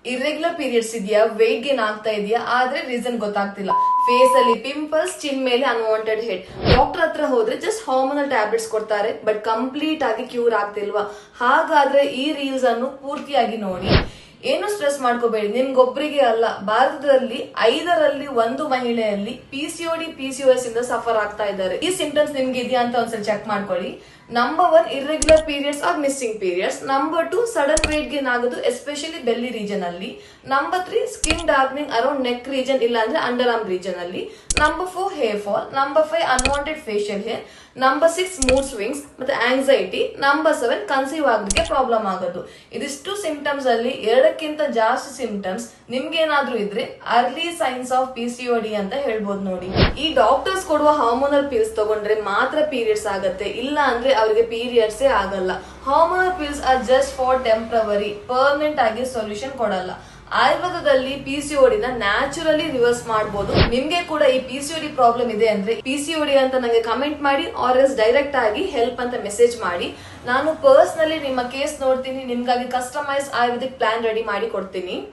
Irregular periods ಇದೆಯಾ, weight gain ಆಗ್ತಾ ಇದೆಯಾ, ಆದ್ರೆ ರೀಸನ್ ಗೊತ್ತಾಗ್ತಿಲ್ಲ. ಫೇಸ್ ಅಲ್ಲಿ ಪಿಂಪಲ್ಸ್, ಚಿನ್ ಮೇಲೆ ಅನ್ವಾಂಟೆಡ್ ಹೆಡ್. ಡಾಕ್ಟರ್ ಹತ್ರ ಹೋದ್ರೆ ಜಸ್ಟ್ ಹಾರ್ಮೋನಲ್ ಟ್ಯಾಬ್ಲೆಟ್ಸ್ ಕೊಡ್ತಾರೆ, ಬಟ್ ಕಂಪ್ಲೀಟ್ ಆಗಿ ಕ್ಯೂರ್ ಆಗ್ತಿಲ್ವಾ? ಹಾಗಾದ್ರೆ ಈ ರೀಲ್ಸ್ ಅನ್ನು ಪೂರ್ತಿಯಾಗಿ ನೋಡಿ. ಏನು ಸ್ಟ್ರೆಸ್ ಮಾಡ್ಕೋಬೇಡಿ, ನಿಮ್ಗೊಬ್ರಿಗೆ ಅಲ್ಲ, ಭಾರತದಲ್ಲಿ 5ರಲ್ಲಿ 1 ಮಹಿಳೆಯಲ್ಲಿ PCOD PCOS ಇಂದ ಸಫರ್ ಆಗ್ತಾ ಇದ್ದಾರೆ. ಈ ಸಿಂಪ್ಟಮ್ಸ್ ನಿಮ್ಗೆ ಇದೆಯಾ ಅಂತ ಒಂದ್ಸಲ ಚೆಕ್ ಮಾಡ್ಕೊಳ್ಳಿ. Number 1 irregular periods or missing periods. Number 2 sudden weight gain ಆಗೋದು, ಎಸ್ಪೆಷಲಿ ಬೆಲ್ಲಿ ರೀಜನ್ ಅಲ್ಲಿ. Number 3 skin darkening around neck region ಇಲ್ಲ ಅಂದ್ರೆ ಅಂಡರ್ ಆರ್ಮ್ ರೀಜನ್ ಅಲ್ಲಿ. Number 4 hair fall. Number 5 unwanted facial hair. Number 6 mood swings ಮತ್ತೆ anxiety. Number 7 conceive ಆಗೋದಕ್ಕೆ problem ಆಗೋದು. ಇದಿಷ್ಟು symptoms ಅಲ್ಲಿ 2ಕ್ಕಿಂತ ಜಾಸ್ತಿ ಸಿಂಪ್ಟಮ್ಸ್ ನಿಮ್ಗೇನಾದ್ರೂ ಇದ್ರೆ ಅರ್ಲಿ ಸೈನ್ಸ್ ಆಫ್ PCOD ಅಂತ ಹೇಳ್ಬೋದು ನೋಡಿ. ಈ ಡಾಕ್ಟರ್ಸ್ ಕೊಡುವ ಹಾರ್ಮೋನಲ್ ಪಿಲ್ಸ್ ತಗೊಂಡ್ರೆ ಮಾತ್ರ ಪೀರಿಯಡ್ಸ್ ಆಗತ್ತೆ, ಇಲ್ಲ ಅಂದ್ರೆ ಅವರಿಗೆ ಪೀರಿಯಡ್ಸೇ ಆಗಲ್ಲ. Hormonal pills are just for temporary, permanent ಆಗಿ ಸೊಲ್ಯೂಷನ್ ಕೊಡಲ್ಲ. ಆಯುರ್ವೇದದಲ್ಲಿ PCOD ನ ನ್ಯಾಚುರಲಿ ರಿವರ್ಸ್ ಮಾಡಬಹುದು. ನಿಮ್ಗೆ ಕೂಡ ಈ PCOD ಪ್ರಾಬ್ಲಮ್ ಇದೆ ಅಂದ್ರೆ PCOD ಅಂತ ನಂಗೆ ಕಮೆಂಟ್ ಮಾಡಿ, ಆರ್ ಎಸ್ ಡೈರೆಕ್ಟ್ ಆಗಿ ಹೆಲ್ಪ್ ಅಂತ ಮೆಸೇಜ್ ಮಾಡಿ. ನಾನು ಪರ್ಸನಲಿ ನಿಮ್ಮ ಕೇಸ್ ನೋಡ್ತೀನಿ, ನಿಮ್ಗಾಗಿ ಕಸ್ಟಮೈಸ್ ಆಯುರ್ವೇದಿಕ್ ಪ್ಲಾನ್ ರೆಡಿ ಮಾಡಿ ಕೊಡ್ತೀನಿ.